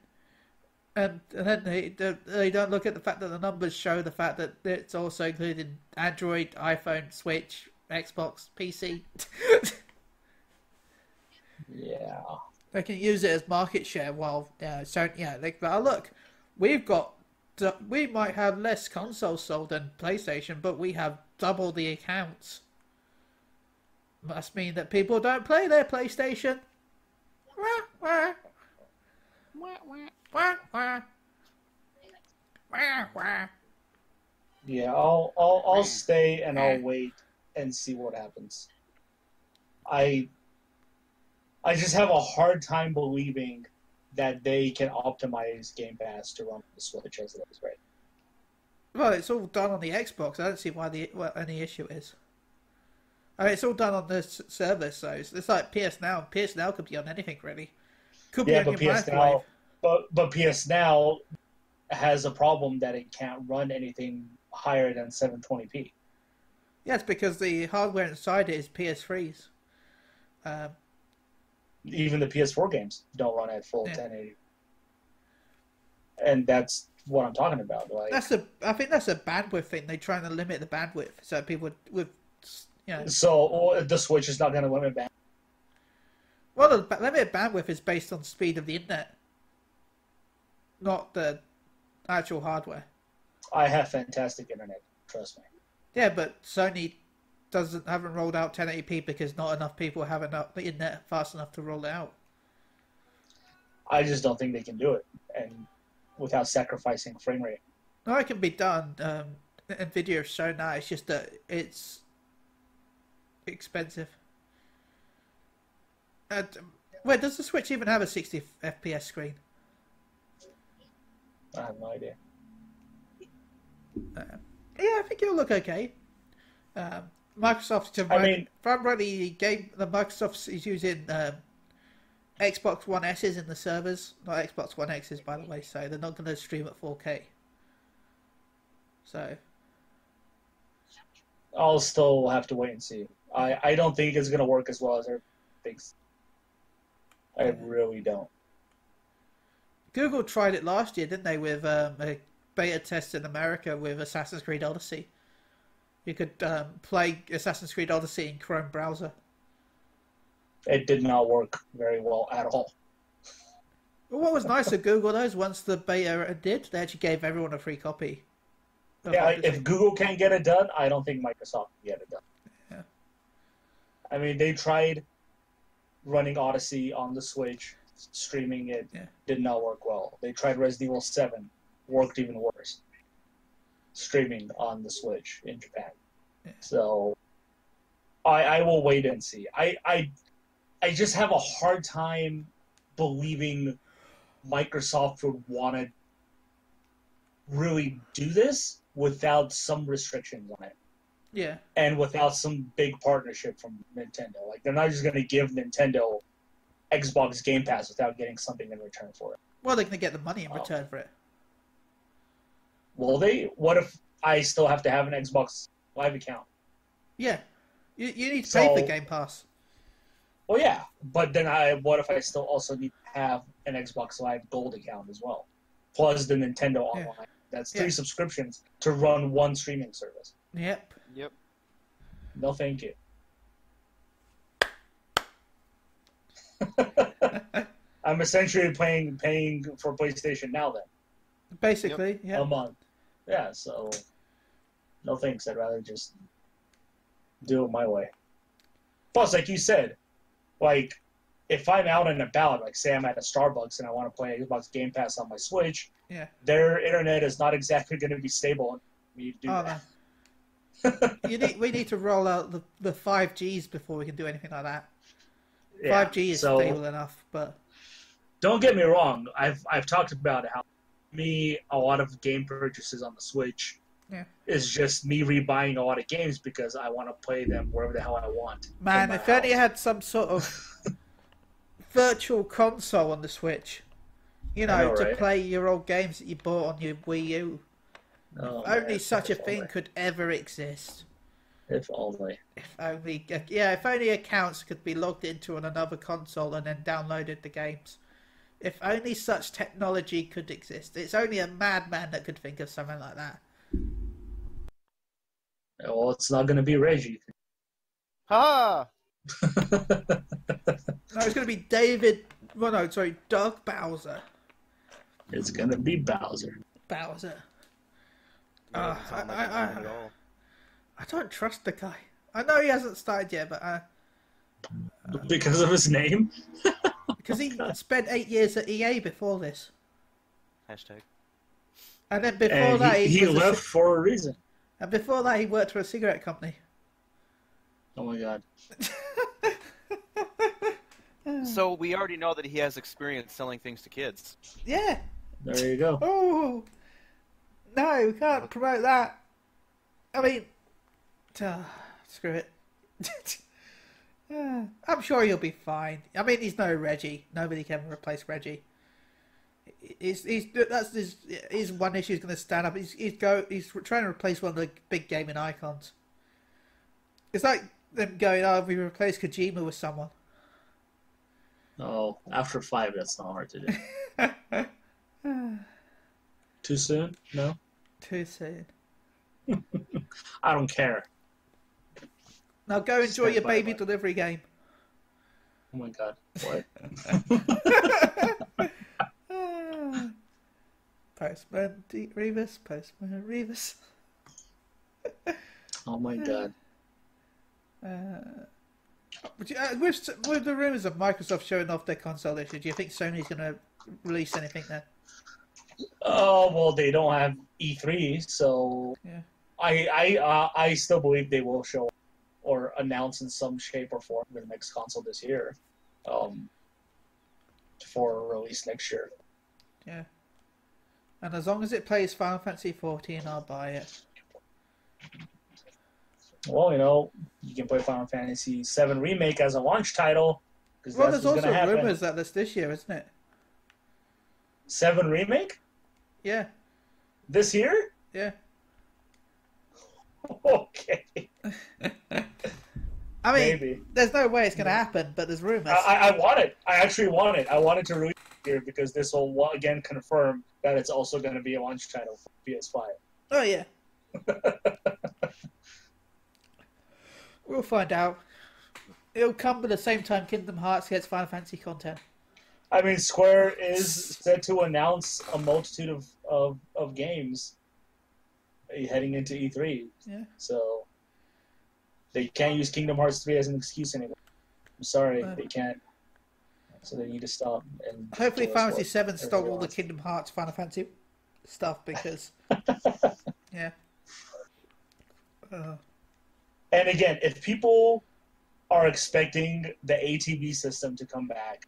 And then they don't look at the fact that the numbers show the fact that it's also including Android, iPhone, Switch, Xbox, PC. Yeah. They can use it as market share while they go, oh, look, we might have less consoles sold than PlayStation, but we have double the accounts. Must mean that people don't play their PlayStation. Wah, wah. Wah, wah. Wah, wah. Wah, wah. Yeah, I'll stay and I'll wait and see what happens. I just have a hard time believing that they can optimize Game Pass to run on the Switch as it is right. Well, it's all done on the Xbox. I don't see why any issue is. I mean, it's all done on the server, so it's like PS Now. PS Now could be on anything, really. Could be Yeah, on but your PS microwave. Now, but PS Now has a problem that it can't run anything higher than 720p. Yeah, it's because the hardware inside it is PS3s. Even the PS4 games don't run at full Yeah. 1080, and that's what I'm talking about. Like, I think that's a bandwidth thing. They're trying to limit the bandwidth so people with, so the Switch is not going to limit bandwidth. Well, the limited bandwidth is based on speed of the internet, not the actual hardware. I have fantastic internet. Trust me. Yeah, but Sony haven't rolled out 1080p because not enough people have enough the internet fast enough to roll it out. I just don't think they can do it, and without sacrificing frame rate. No, it can be done. Nvidia have shown that. It's just that it's expensive. And wait, does the Switch even have a 60 FPS screen? I have no idea. Yeah, I think it'll look okay. Microsoft, the Microsoft is using Xbox One S's in the servers, not Xbox One X's, by the way. So they're not going to stream at 4K. So I'll still have to wait and see. I don't think it's going to work as well as everyone thinks. I really don't. Google tried it last year, didn't they, with a beta test in America with Assassin's Creed Odyssey. You could play Assassin's Creed Odyssey in Chrome browser. It did not work very well at all. Well, what was nice of Google, though, is once the beta did, they actually gave everyone a free copy. Yeah, if Google can't get it done, I don't think Microsoft can get it done. Yeah. I mean, they tried running Odyssey on the Switch, streaming it, did not work well. They tried Resident Evil 7, worked even worse. Streaming on the Switch in Japan. Yeah. So I will wait and see. I just have a hard time believing Microsoft would want to really do this without some restrictions on it. Yeah. And without some big partnership from Nintendo. Like, they're not just going to give Nintendo Xbox Game Pass without getting something in return for it. Well, they're going to get the money in return for it. Will they? What if I still have to have an Xbox Live account? Yeah. You need to pay for Game Pass. Well, yeah. But then what if I still also need to have an Xbox Live Gold account as well? Plus the Nintendo Online. That's 3 subscriptions to run one streaming service. Yep. No, thank you. I'm essentially paying for PlayStation Now then. Basically, a month. Yeah, so no thanks. I'd rather just do it my way. Plus, like you said, like if I'm out and about, like say I'm at a Starbucks and I want to play Xbox Game Pass on my Switch, their internet is not exactly going to be stable. We do that. No. We need to roll out the 5Gs before we can do anything like that. 5G is stable enough, but don't get me wrong. I've talked about how a lot of game purchases on the Switch is just me rebuying a lot of games because I want to play them wherever the hell I want. Man, if only had some sort of virtual console on the Switch, to play your old games that you bought on your Wii U. Oh, only such a thing could ever exist. If only. If only accounts could be logged into on another console and then downloaded the games. If only such technology could exist. It's only a madman that could think of something like that. Well, it's not going to be Reggie. Ha! No, it's going to be Doug Bowser. It's going to be Bowser. I don't trust the guy. I know he hasn't started yet, but because of his name? Because he spent 8 years at EA before this. Hashtag. And then before that, he left for a reason. And before that, he worked for a cigarette company. Oh my god. So we already know that he has experience selling things to kids. Yeah. There you go. Oh. No, we can't promote that. I mean, screw it. I'm sure he'll be fine. I mean, he's no Reggie. Nobody can replace Reggie. That's his one issue. He's going to stand up. He's trying to replace one of the big gaming icons. It's like them going, "Oh, we replaced Kojima with someone." Oh, after 5, that's not hard to do. Too soon? No? Too soon. I don't care. Now go enjoy your Stand by baby delivery game. Oh my god. What? Postman Revis, Postman Revis. Oh my god. With the rumours of Microsoft showing off their console issue, do you think Sony's going to release anything there? Oh, well, they don't have E3, so Yeah. I still believe they will show or announce in some shape or form the next console this year, for release next year. Yeah. And as long as it plays Final Fantasy 14, I'll buy it. Well, you can play Final Fantasy VII Remake as a launch title. Well, there's also rumours that that's this year, isn't it? 7 Remake? Yeah. This year? Yeah. Okay. I mean, Maybe. there's no way it's going to happen, but there's rumours. I want it. I actually want it. I want it to release here because this will, again, confirm that it's also going to be a launch title for PS5. Oh, yeah. We'll find out. It'll come at the same time Kingdom Hearts gets Final Fantasy content. I mean, Square is set to announce a multitude of games heading into E3. Yeah. So they can't use Kingdom Hearts 3 as an excuse anymore. I'm sorry, they can't. So they need to stop. And hopefully Final Fantasy 7 stole all the wants. Kingdom Hearts Final Fantasy stuff because... yeah. And again, if people are expecting the ATB system to come back,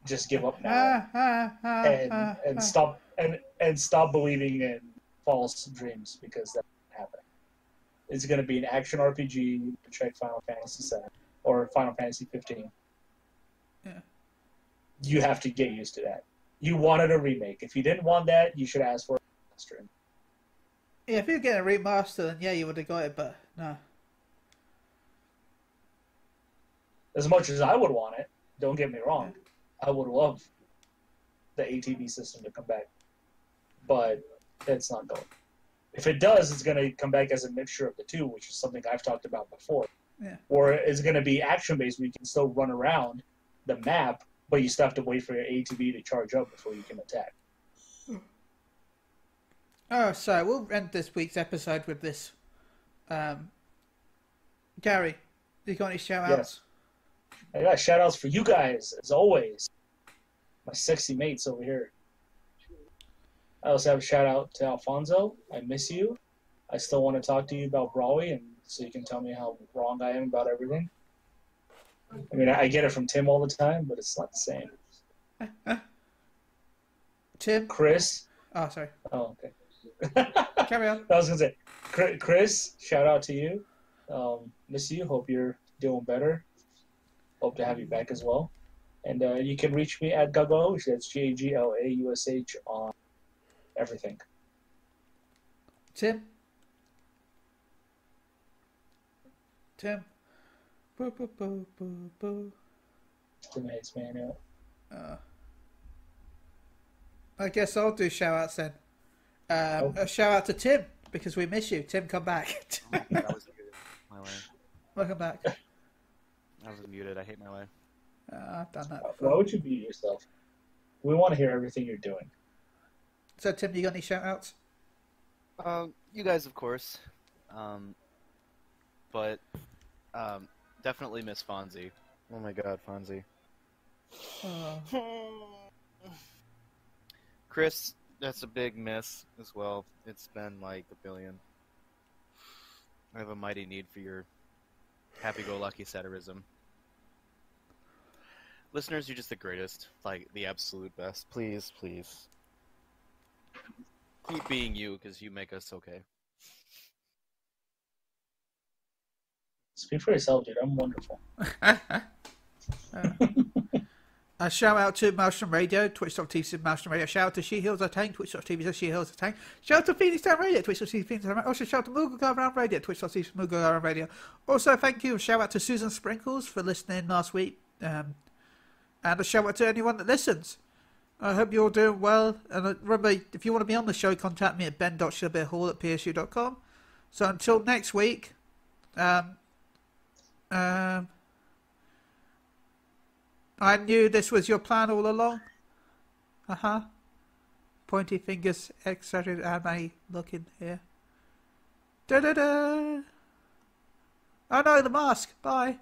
just give up now and stop believing in false dreams because that's not happening. It's going to be an action RPG like Final Fantasy 7 or Final Fantasy 15. Yeah. You have to get used to that. You wanted a remake. If you didn't want that, you should ask for a remaster. Yeah, if you were getting a remaster, then yeah, you would have got it, but no. As much as I would want it, don't get me wrong, I would love the ATV system to come back. But it's not going. If it does, it's going to come back as a mixture of the two, which is something I've talked about before. Yeah. Or it's going to be action-based where you can still run around the map, but you still have to wait for your ATV to charge up before you can attack. Oh, so we'll end this week's episode with this. Gary, you got any shout-outs? Yes. I got shout-outs for you guys, as always. My sexy mates over here. I also have a shout-out to Alfonso. I miss you. I still want to talk to you about Brawley, and so you can tell me how wrong I am about everything. I mean, I get it from Tim all the time, but it's not the same. Tim? Chris? Oh, sorry. Oh, okay. Carry on. I was going to say, Chris, shout out to you. Miss you. Hope you're doing better. Hope to have you back as well. And you can reach me at Gagaush. That's GAGLAUSH on everything. Tim? Tim? Boo, boo, boo, boo, boo. Tim hates me, I know. I guess I'll do shout-outs then. A shout-out to Tim, because we miss you. Tim, come back. That was muted. My way. Welcome back. I was muted. I hate my way. I've done that Why before. would you mute yourself? We want to hear everything you're doing. So, Tim, you got any shout-outs? You guys, of course. But definitely miss Fonzie. Oh my God, Fonzie. Chris, that's a big miss as well. It's been like a billion. I have a mighty need for your happy-go-lucky satirism. Listeners, you're just the greatest. Like, the absolute best. Please, please. Keep being you, because you make us okay. Speak for yourself, dude. I'm wonderful. A shout out to Maelstrom Radio, twitch.tv Maelstrom Radio. Shout out to She Heals Attain, twitch.tv She Heals Attain. Shout out to Phoenix Down Radio, twitch.tv Phoenix Down Radio. Also shout out to Moogle Go Around Radio, twitch.tv Moogle Go Around Radio. Also thank you, shout out to Susan Sprinkles for listening last week. And a shout out to anyone that listens. I hope you're all doing well. And remember, if you want to be on the show, contact me at ben.shillbeerhall@psu.com. So until next week, I knew this was your plan all along. Pointy fingers, excited anime looking here. Da-da-da! Oh no, the mask! Bye!